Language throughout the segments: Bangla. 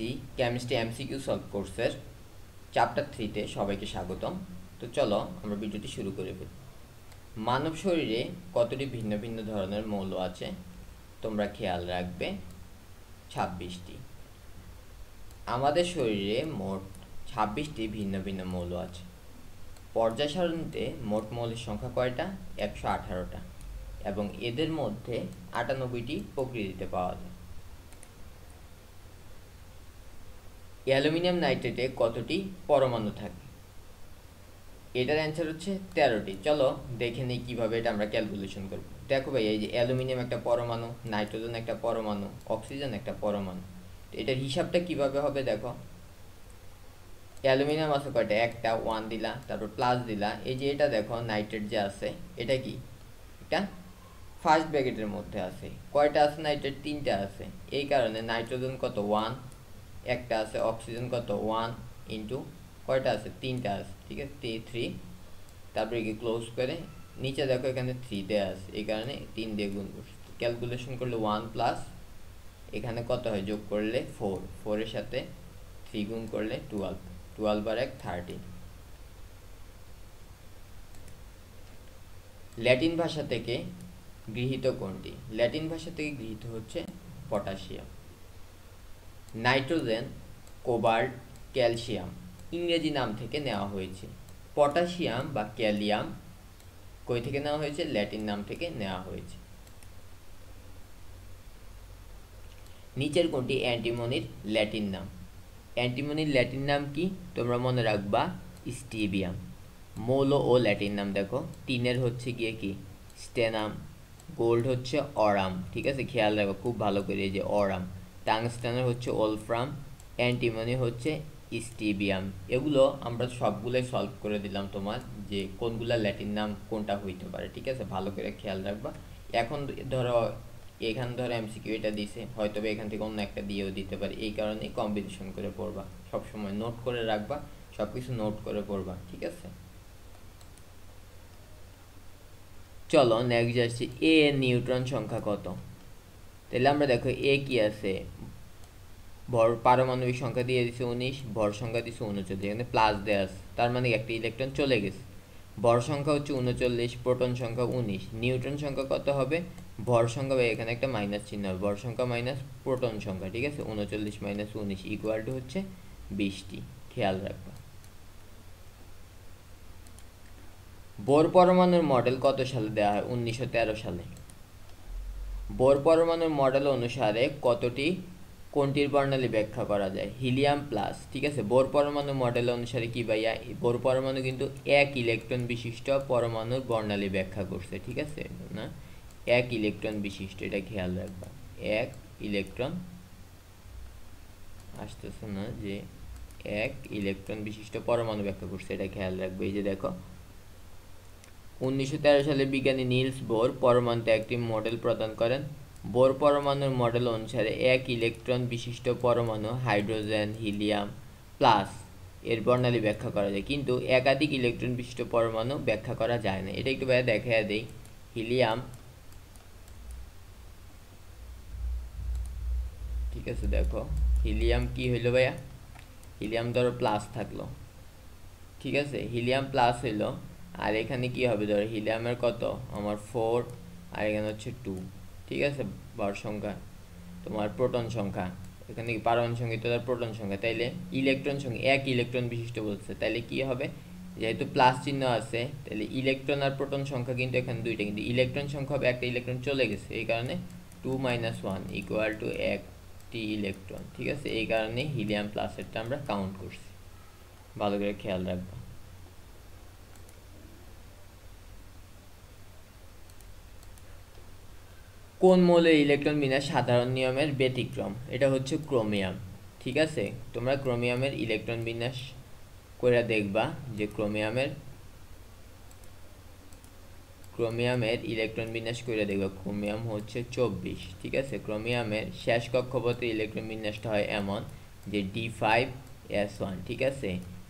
আসছি কেমিস্ট্রি এমসিকিউ সলভ কোর্সের চ্যাপ্টার 3-তে সবাইকে স্বাগতম। তো চলো আমরা ভিডিওটি শুরু করে ফেলি। মানব শরীরে কতটি ভিন্ন ভিন্ন ধরনের মৌল আছে? তোমরা খেয়াল রাখবে 26টি। আমাদের শরীরে মোট 26টি ভিন্ন ভিন্ন মৌল আছে। পর্যায় সারণীতে মোট মৌলের সংখ্যা কয়টা? 118টা, এবং এদের মধ্যে 98টি প্রকৃতিতে পাওয়া যায়। অ্যালুমিনিয়াম নাইট্রেটে কতটি পরমাণু থাকে? এটার অ্যান্সার হচ্ছে 13টি। চলো দেখে নিই কীভাবে এটা আমরা ক্যালকুলেশন করব। দেখো ভাই, এই যে অ্যালুমিনিয়াম একটা পরমাণু, নাইট্রোজেন একটা পরমাণু, অক্সিজেন একটা পরমাণু। তো এটার হিসাবটা কিভাবে হবে দেখো। অ্যালুমিনিয়াম আছে কয়টা? একটা, 1 দিলা, তারপর প্লাস দিলা। এই যে এটা দেখো নাইট্রেট যে আছে, এটা কি এটা ফার্স্ট ব্র্যাকেটের মধ্যে আছে। কয়টা আছে নাইট্রেট? 3টা আছে। এই কারণে নাইট্রোজেন কত? 1 একটা আছে, অক্সিজেন কত? 1 ইন্টু কয়টা আছে? 3টা আছে, ঠিক আছে, 3। তারপরে কি ক্লোজ করে নিচে দেখো এখানে 3 দেওয়া আছে, এই কারণে 3 দিয়ে গুণ করছি। ক্যালকুলেশন করলে 1 প্লাস এখানে কত হয়? যোগ করলে 4 এর সাথে 3 গুণ করলে 12 আর 1 13। ল্যাটিন ভাষা থেকে গৃহীত কোনটি? ল্যাটিন ভাষা থেকে গৃহীত হচ্ছে পটাশিয়াম। নাইট্রোজেন, কোবাল্ট, ক্যালসিয়াম ইংরেজি নাম থেকে নেওয়া হয়েছে। পটাশিয়াম বা ক্যালিয়াম কই থেকে নেওয়া হয়েছে? ল্যাটিন নাম থেকে নেওয়া হয়েছে। নিচের কোনটি অ্যান্টিমনির ল্যাটিন নাম? অ্যান্টিমনির ল্যাটিন নাম কি? তোমরা মনে রাখবা স্টিবিয়াম। মৌল ও ল্যাটিন নাম দেখো। টিনের হচ্ছে গিয়ে কি? স্টেনাম। গোল্ড হচ্ছে অরাম, ঠিক আছে, খেয়াল রাখো খুব ভালো করে, এই যে অরাম। টাংস্টেনের হচ্ছে ওলফ্রাম। অ্যান্টিমনি হচ্ছে স্টিবিয়াম। এগুলো আমরা সবগুলোই সলভ করে দিলাম তোমার, যে কোনগুলা ল্যাটিন নাম কোনটা হইতে পারে, ঠিক আছে, ভালো করে খেয়াল রাখবা। এখন ধরো এমসিকিউ এটা দিছে, হয়তো এখান থেকে অন্য একটা দিয়েও দিতে পারে, এই কারণে কম্বিনেশন করে পড়বা। সবসময় নোট করে রাখবা, সব কিছু নোট করে পড়বা, ঠিক আছে। চলো নেক্সট যাচ্ছি, এ নিউট্রন সংখ্যা কত? তাহলে আমরা দেখো এ কি আছে, ভর পারমাণবিক সংখ্যা দিয়ে দিচ্ছে 19, ভর সংখ্যা দিচ্ছে 39, এখানে প্লাস দেওয়া আছে, তার মানে একটা ইলেকট্রন চলে গেছে। ভর সংখ্যা হচ্ছে 39, প্রোটন সংখ্যা 19, নিউট্রন সংখ্যা কত হবে? ভর সংখ্যা বা এখানে একটা মাইনাস চিহ্ন হবে, ভর সংখ্যা মাইনাস প্রোটন সংখ্যা, ঠিক আছে, 39 মাইনাস 19 ইকুয়াল টু হচ্ছে 20টি। খেয়াল রাখবা। বোর পরমাণুর মডেল কত সালে দেওয়া হয়? 1913 সালে। বোর পরমাণুর মডেল অনুসারে কোনটির বর্ণালী ব্যাখ্যা করা যায়? হিলিয়াম প্লাস, ঠিক আছে। বোর পরমাণু মডেল অনুসারে কি ভাইয়া? বোর পরমাণু কিন্তু 1 ইলেকট্রন বিশিষ্ট পরমাণুর বর্ণালী ব্যাখ্যা করছে, ঠিক আছে না, 1 ইলেকট্রন বিশিষ্ট, এটা খেয়াল রাখবা। 1 ইলেকট্রন আসতেছে না, যে 1 ইলেকট্রন বিশিষ্ট পরমাণু ব্যাখ্যা করছে, এটা খেয়াল রাখবে। এই যে দেখো 1913 সালে বিজ্ঞানী নিলস বোর পরমাণুতে একটি মডেল প্রদান করেন। বোর পরমাণুর মডেল অনুসারে 1 ইলেকট্রন বিশিষ্ট পরমাণু হাইড্রোজেন, হিলিয়াম প্লাস এর বর্ণালী ব্যাখ্যা করা যায়, কিন্তু একাধিক ইলেকট্রন বিশিষ্ট পরমাণু ব্যাখ্যা করা যায় না। এটা একটু ভাইয়া দেখাইয়া দেই। হিলিয়াম, ঠিক আছে, দেখো হিলিয়াম কি হইলো ভাইয়া? হিলিয়াম ধরো প্লাস থাকলো, ঠিক আছে, হিলিয়াম প্লাস হইলো, আর এখানে কি হবে? ধরো হিলিয়ামের কত আমার 4, আর এখানে হচ্ছে 2, ঠিক আছে, ভর সংখ্যা তোমার প্রোটন সংখ্যা, এখানে কি পারমাণবিক সংখ্যা, তার প্রোটন সংখ্যা, তাইলে ইলেকট্রন সংখ্যা 1 ইলেকট্রন বিশিষ্ট বলছে, তাইলে কি হবে? যেহেতু প্লাস চিহ্ন আছে, তাহলে ইলেকট্রন আর প্রোটন সংখ্যা কিন্তু এখানে দুইটা, কিন্তু ইলেকট্রন সংখ্যা হবে একটা ইলেকট্রন চলে গেছে, এই কারণে 2 - 1 ইকুয়াল টু 1টি ইলেকট্রন, ঠিক আছে, এই কারণে হিলিয়াম প্লাসেরটা আমরা কাউন্ট করছি, ভালো করে খেয়াল রাখবা। কোন মৌলের ইলেকট্রন বিন্যাস সাধারণ নিয়মের ব্যতিক্রম? এটা হচ্ছে ক্রোমিয়াম, ঠিক আছে। তোমরা ক্রোমিয়ামের ইলেকট্রন বিন্যাস করে দেখবা, যে ক্রোমিয়ামের ইলেকট্রন বিন্যাস করে দেখবা। ক্রোমিয়াম হচ্ছে 24, ঠিক আছে। ক্রোমিয়ামের শেষ কক্ষপথের ইলেকট্রন বিন্যাসটা হয় এমন যে D5S1, ঠিক আছে।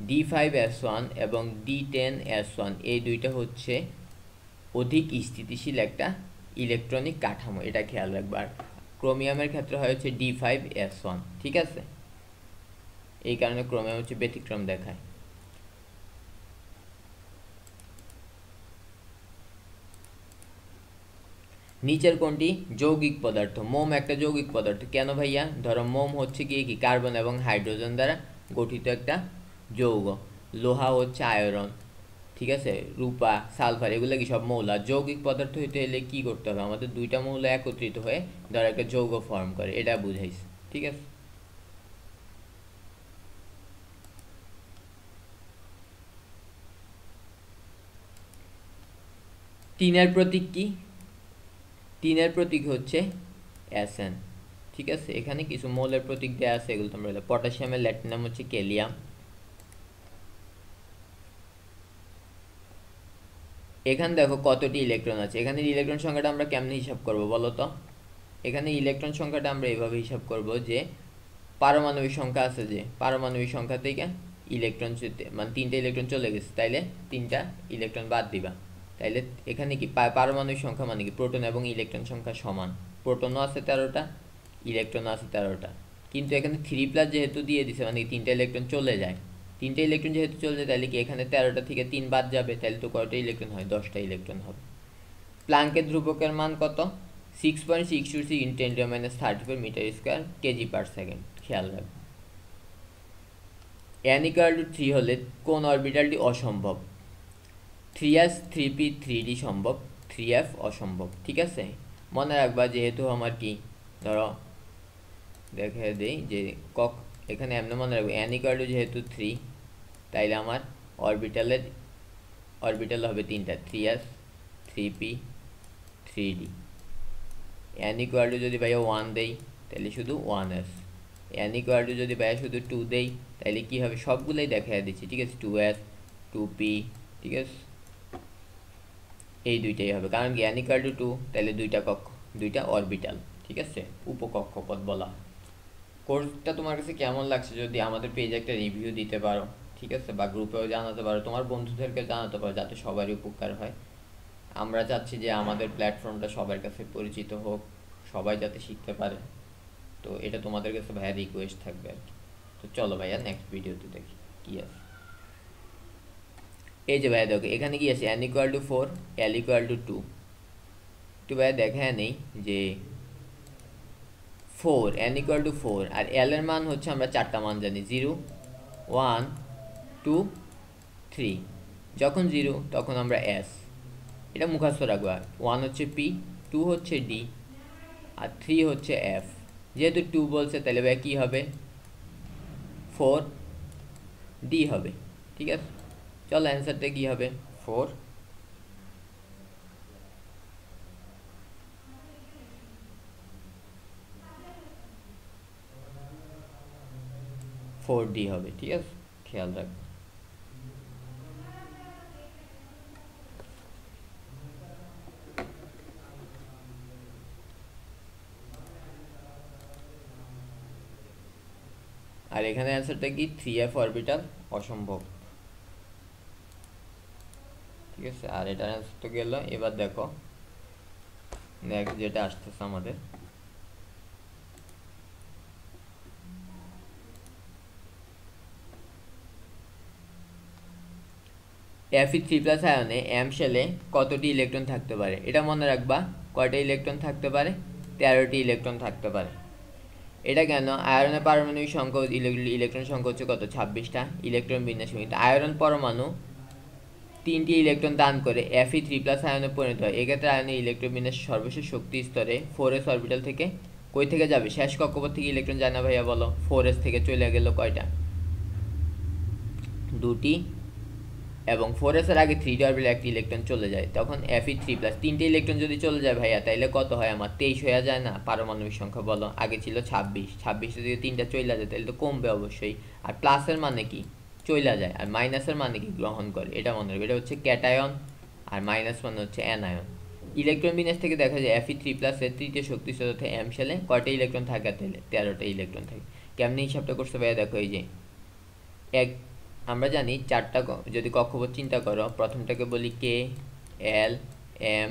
D5S1 এবং D10S1 এই দুইটা হচ্ছে অধিক স্থিতিশীল একটা ইলেকট্রনিক কাঠামো, এটা খেয়াল রাখবার। ক্রোমিয়ামের ক্ষেত্রে হয় হচ্ছে D5S1, ঠিক আছে। এই কারণে ক্রোমিয়াম হচ্ছে ব্যতিক্রম দেখায়। নিচের কোনটি যৌগিক পদার্থ? মোম একটা যৌগিক পদার্থ। কেন ভাইয়া? ধরো মোম হচ্ছে কি কার্বন এবং হাইড্রোজেন দ্বারা গঠিত একটা যৌগ। লোহা হচ্ছে আয়রন, ঠিক আছে, রূপা, সালফার, এগুলো কি সব মৌল। আর যৌগিক পদার্থ হইতে হলে কি করতে হবে? আমাদের দুইটা মৌল একত্রিত হয়ে ধরো একটা যৌগ ফর্ম করে, এটা বুঝাইছে, ঠিক আছে। টিনের প্রতীক কি? টিনের প্রতীক হচ্ছে Sn, ঠিক আছে। এখানে কিছু মৌলের প্রতীক দেওয়া আছে, এগুলো তোমরা পটাশিয়ামের ল্যাটিন নাম হচ্ছে ক্যালিয়াম। এখানে দেখো কতটি ইলেকট্রন আছে। এখানে ইলেকট্রন সংখ্যাটা আমরা কেমনে হিসাব করব বলো তো? এখানে ইলেকট্রন সংখ্যাটা আমরা এইভাবে হিসাব করব যে পারমাণবিক সংখ্যা আছে, যে পারমাণবিক সংখ্যা থেকে ইলেকট্রন মানে 3টা ইলেকট্রন চলে গেছে, তাইলে 3টা ইলেকট্রন বাদ দিবা। তাইলে এখানে কি পারমাণবিক সংখ্যা মানে কি প্রোটন এবং ইলেকট্রন সংখ্যা সমান। প্রোটনও আছে 13টা, ইলেকট্রনও আছে 13টা, কিন্তু এখানে 3+ যেহেতু দিয়ে দিছে মানে 3টা ইলেকট্রন চলে যায়। 3টা ইলেকট্রন যেহেতু চলে যায় তাহলে কি এখানে 13টা থেকে 3 বাদ যাবে, তাহলে তো কয়টা ইলেকট্রন হয়? 10টা ইলেকট্রন হবে। প্লাঙ্কের ধ্রুবকের মান কত? 6.626 × 10⁻³ মিটার² kg/s। খেয়াল রাখবে। n = 3 হলে কোন অরবিটালটি অসম্ভব? 3s 3p 3d সম্ভব, 3f অসম্ভব, ঠিক আছে। মনে রাখবা যেহেতু আমার কি ধরো দেখে দেই যে এখানে এমনি মনে রাখবো n = যেহেতু 3, তাইলে আমার অরবিটাল হবে 3টা, 3s 3p 3d। n = যদি ভাইয়া 1 দেই তাহলে শুধু 1s, n = যদি ভাইয়া শুধু 2 দেই তাহলে কি হবে? সবগুলোই দেখাই দিচ্ছি, ঠিক আছে, 2s 2p, ঠিক আছে, এই দুইটাই হবে। কারণ কি n = 2, তাহলে দুইটা অরবিটাল, ঠিক আছে, উপকক্ষপথ বলা। কোর্সটা তোমার কাছে কেমন লাগছে যদি আমাদের পেজে একটা রিভিউ দিতে পারো, ঠিক আছে, বা গ্রুপেও জানাতে পারো, তোমার বন্ধুদেরকে জানাতে পারো, যাতে সবারই উপকার হয়। আমরা চাচ্ছি যে আমাদের প্ল্যাটফর্মটা সবার কাছে পরিচিত হোক, সবাই যাতে শিখতে পারে। তো এটা তোমাদের কাছে ভাইয়া রিকোয়েস্ট থাকবে আর কি। তো চলো ভাইয়া নেক্সট ভিডিওতে দেখি কি আছে। এই যে ভাইয়া দেখো এখানে কি আছে? n = 4, l = 2। একটু ভাইয়া দেখা নেই যে 4, n = 4, আর l এর মান হচ্ছে আমরা 4টা মান জানি, 0 1 2 3। যখন 0 তখন আমরা s, এটা মুখস্থ রাখবা। 1 হচ্ছে p, 2 হচ্ছে d, আর 3 হচ্ছে f। যেহেতু 2 বলছে তাহলে ভাই কি হবে? 4d হবে, ঠিক আছে। চলো অ্যান্সারটা কি হবে? 4d হবে, ঠিক আছে, খেয়াল রাখবে। আর এখানে অ্যান্সারটা কি? 3f অরবিটাল অসম্ভব, ঠিক আছে। আর এটার অ্যান্সার তো গেল। এবার দেখো নেক্সট যেটা আসতেছে আমাদের, Fe3+ আয়নে m শেলে কতটি ইলেকট্রন থাকতে পারে? এটা মনে রাখবা, কয়টা ইলেকট্রন থাকতে পারে? 13টি ইলেকট্রন থাকতে পারে। এটা কেন? আয়রনের পারমাণবিক সংখ্যা ইলেকট্রন সংখ্যা হচ্ছে কত? 26টা। ইলেকট্রন বিন্যাস কিন্তু আয়রন পরমাণু 3টি ইলেকট্রন দান করে Fe3+ আয়নে পরিণত হয়। এক্ষেত্রে আয়নের ইলেকট্রন বিন্যাস সর্বশেষ শক্তি স্তরে 4s অরবিটাল থেকে কই থেকে যাবে? শেষ কক্ষপথ থেকে ইলেকট্রন যায় না ভাইয়া, বলো। 4s থেকে চলে গেল কয়টা? 2টি, এবং 4s এর আগে 3 অরবিটাল একটি ইলেকট্রন চলে যায়, তখন Fe3+। 3টে ইলেকট্রন যদি চলে যায় ভাইয়া তাহলে কত হয় আমার? 23 হয়ে যায় না পারমাণবিক সংখ্যা, বলো। আগে ছিল 26, 26 যদি 3টা চলে যায় তাহলে তো কমবে অবশ্যই। আর প্লাসের মানে কি? চলে যায়। আর মাইনাসের মানে কি? গ্রহণ করে। এটা মনে রাখবে, এটা হচ্ছে ক্যাটায়ন, আর মাইনাস মানে হচ্ছে অ্যানায়ন। ইলেকট্রন বিন্যাস থেকে দেখা যায় Fe3+ এর তৃতীয় শক্তি স্তরে m শেলে কয়টা ইলেকট্রন থাকে? তাহলে 13টা ইলেকট্রন থাকে। কেমনি হিসাবটা করতে ভাইয়া দেখো, এই যে আমরা জানি 4টা যদি কক্ষপথ চিন্তা করো, প্রথমটাকে বলি কে, এল, এম,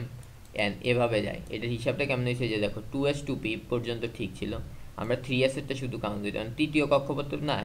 এন, এভাবে যায়। এটার হিসাবটা কেমন হয়েছে যে দেখো 2s 2p পর্যন্ত ঠিক ছিল, আমরা 3s এরটা শুধু কাউন্ট দিই, তৃতীয় কক্ষপথ না